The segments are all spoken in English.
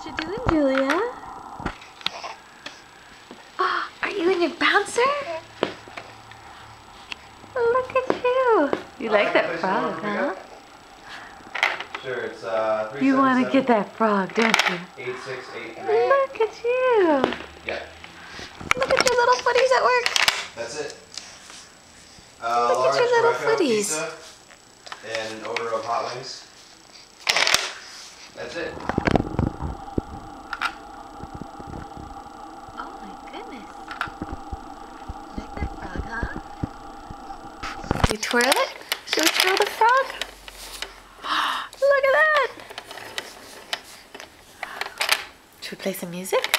What you doing, Julia? Oh, are you in your bouncer? Look at you. You like that frog, huh? Sure, it's 377. You want to get that frog, don't you? 8683. Look at you. Yeah. Look at your little footies at work. That's it. Look at your little footies. Pizza and an order of hot wings. That's it. Oh my goodness. Like that frog, huh? You twirl it? Should we twirl the frog? Look at that! Should we play some music?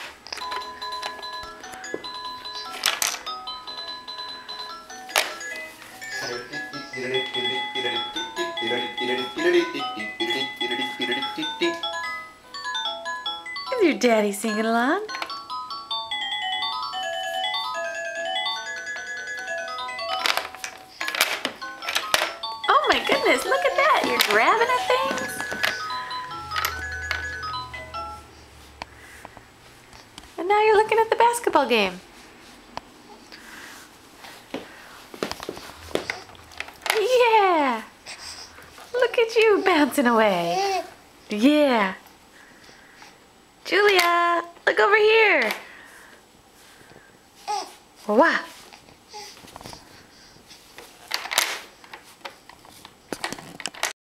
Is your daddy singing along? Oh my goodness, look at that! You're grabbing at things? And now you're looking at the basketball game. Yeah! Look at you bouncing away. Yeah! Julia, look over here. Wow.